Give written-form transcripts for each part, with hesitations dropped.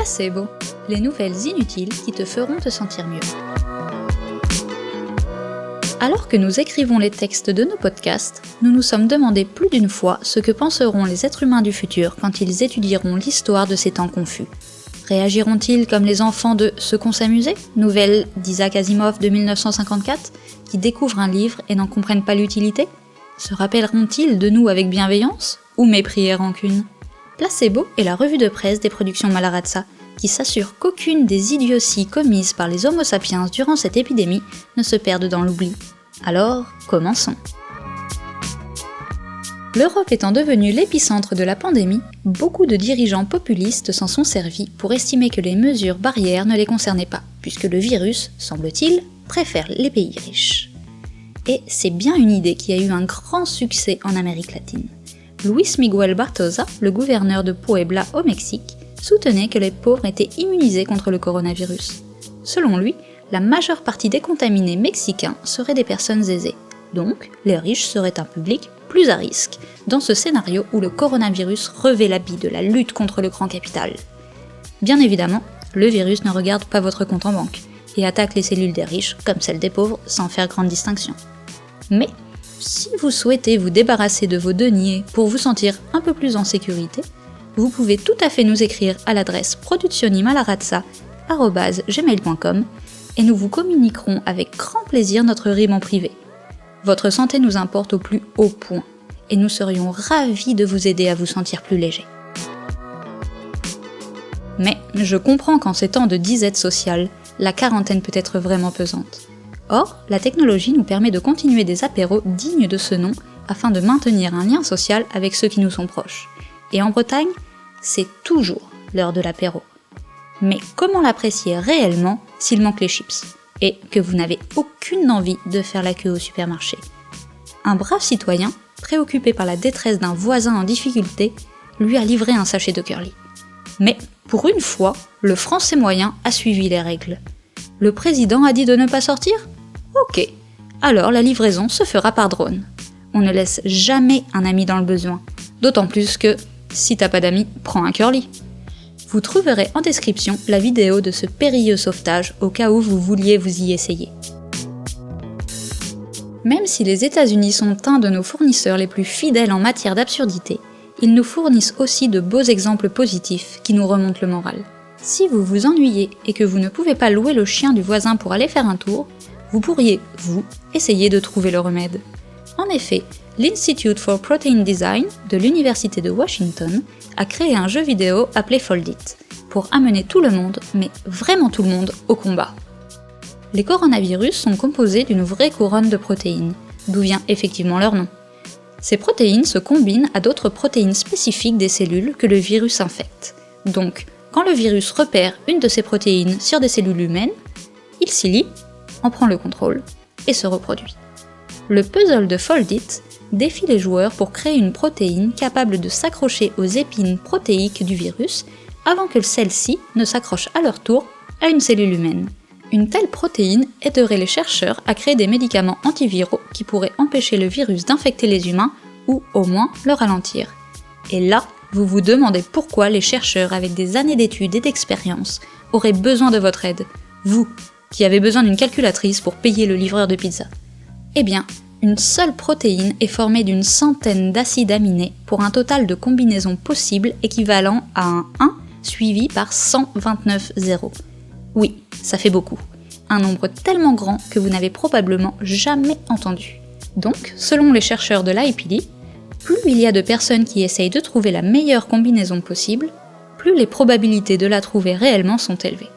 Placebo, les nouvelles inutiles qui te feront te sentir mieux. Alors que nous écrivons les textes de nos podcasts, nous nous sommes demandé plus d'une fois ce que penseront les êtres humains du futur quand ils étudieront l'histoire de ces temps confus. Réagiront-ils comme les enfants de Ce qu'on s'amusait, nouvelle d'Isaac Asimov de 1954, qui découvrent un livre et n'en comprennent pas l'utilité? Se rappelleront-ils de nous avec bienveillance ou mépris et rancune? Placebo est la revue de presse des productions Mallaraza, qui s'assure qu'aucune des idioties commises par les Homo sapiens durant cette épidémie ne se perde dans l'oubli. Alors, commençons. L'Europe étant devenue l'épicentre de la pandémie, beaucoup de dirigeants populistes s'en sont servis pour estimer que les mesures barrières ne les concernaient pas, puisque le virus, semble-t-il, préfère les pays riches. Et c'est bien une idée qui a eu un grand succès en Amérique latine. Luis Miguel Barbosa, le gouverneur de Puebla au Mexique, soutenait que les pauvres étaient immunisés contre le coronavirus. Selon lui, la majeure partie des contaminés mexicains seraient des personnes aisées. Donc, les riches seraient un public plus à risque, dans ce scénario où le coronavirus revêt l'habit de la lutte contre le grand capital. Bien évidemment, le virus ne regarde pas votre compte en banque, et attaque les cellules des riches comme celles des pauvres sans faire grande distinction. Mais, si vous souhaitez vous débarrasser de vos deniers pour vous sentir un peu plus en sécurité, vous pouvez tout à fait nous écrire à l'adresse productionnimalarazza@gmail.com et nous vous communiquerons avec grand plaisir notre RIB en privé. Votre santé nous importe au plus haut point, et nous serions ravis de vous aider à vous sentir plus léger. Mais je comprends qu'en ces temps de disette sociale, la quarantaine peut être vraiment pesante. Or, la technologie nous permet de continuer des apéros dignes de ce nom afin de maintenir un lien social avec ceux qui nous sont proches. Et en Bretagne, c'est toujours l'heure de l'apéro. Mais comment l'apprécier réellement s'il manque les chips et que vous n'avez aucune envie de faire la queue au supermarché? Un brave citoyen, préoccupé par la détresse d'un voisin en difficulté, lui a livré un sachet de curly. Mais, pour une fois, le français moyen a suivi les règles. Le président a dit de ne pas sortir ? Ok, alors la livraison se fera par drone. On ne laisse jamais un ami dans le besoin. D'autant plus que, si t'as pas d'amis, prends un curly. Vous trouverez en description la vidéo de ce périlleux sauvetage au cas où vous vouliez vous y essayer. Même si les États-Unis sont un de nos fournisseurs les plus fidèles en matière d'absurdité, ils nous fournissent aussi de beaux exemples positifs qui nous remontent le moral. Si vous vous ennuyez et que vous ne pouvez pas louer le chien du voisin pour aller faire un tour, vous pourriez, vous, essayer de trouver le remède. En effet, l'Institute for Protein Design de l'Université de Washington a créé un jeu vidéo appelé Fold It, pour amener tout le monde, mais vraiment tout le monde, au combat. Les coronavirus sont composés d'une vraie couronne de protéines, d'où vient effectivement leur nom. Ces protéines se combinent à d'autres protéines spécifiques des cellules que le virus infecte. Donc, quand le virus repère une de ces protéines sur des cellules humaines, il s'y lie, en prend le contrôle et se reproduit. Le puzzle de Fold It défie les joueurs pour créer une protéine capable de s'accrocher aux épines protéiques du virus avant que celle-ci ne s'accroche à leur tour à une cellule humaine. Une telle protéine aiderait les chercheurs à créer des médicaments antiviraux qui pourraient empêcher le virus d'infecter les humains ou au moins le ralentir. Et là, vous vous demandez pourquoi les chercheurs avec des années d'études et d'expérience auraient besoin de votre aide, vous qui avez besoin d'une calculatrice pour payer le livreur de pizza. Eh bien, une seule protéine est formée d'une centaine d'acides aminés pour un total de combinaisons possibles équivalent à un 1 suivi par 129 zéros. Oui, ça fait beaucoup. Un nombre tellement grand que vous n'avez probablement jamais entendu. Donc, selon les chercheurs de l'IPD, plus il y a de personnes qui essayent de trouver la meilleure combinaison possible, plus les probabilités de la trouver réellement sont élevées.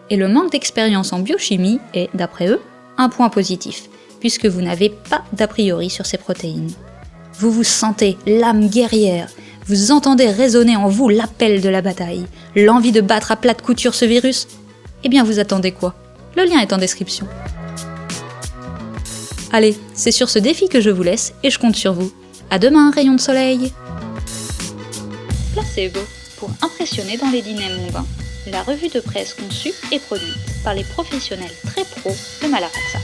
Et le manque d'expérience en biochimie est, d'après eux, un point positif, puisque vous n'avez pas d'a priori sur ces protéines. Vous vous sentez l'âme guerrière, vous entendez résonner en vous l'appel de la bataille, l'envie de battre à plate couture ce virus. Eh bien vous attendez quoi ? Le lien est en description. Allez, c'est sur ce défi que je vous laisse et je compte sur vous. À demain, rayon de soleil. Placebo, pour impressionner dans les dîners mondains. La revue de presse conçue et produite par les professionnels très pros de Mallaraza.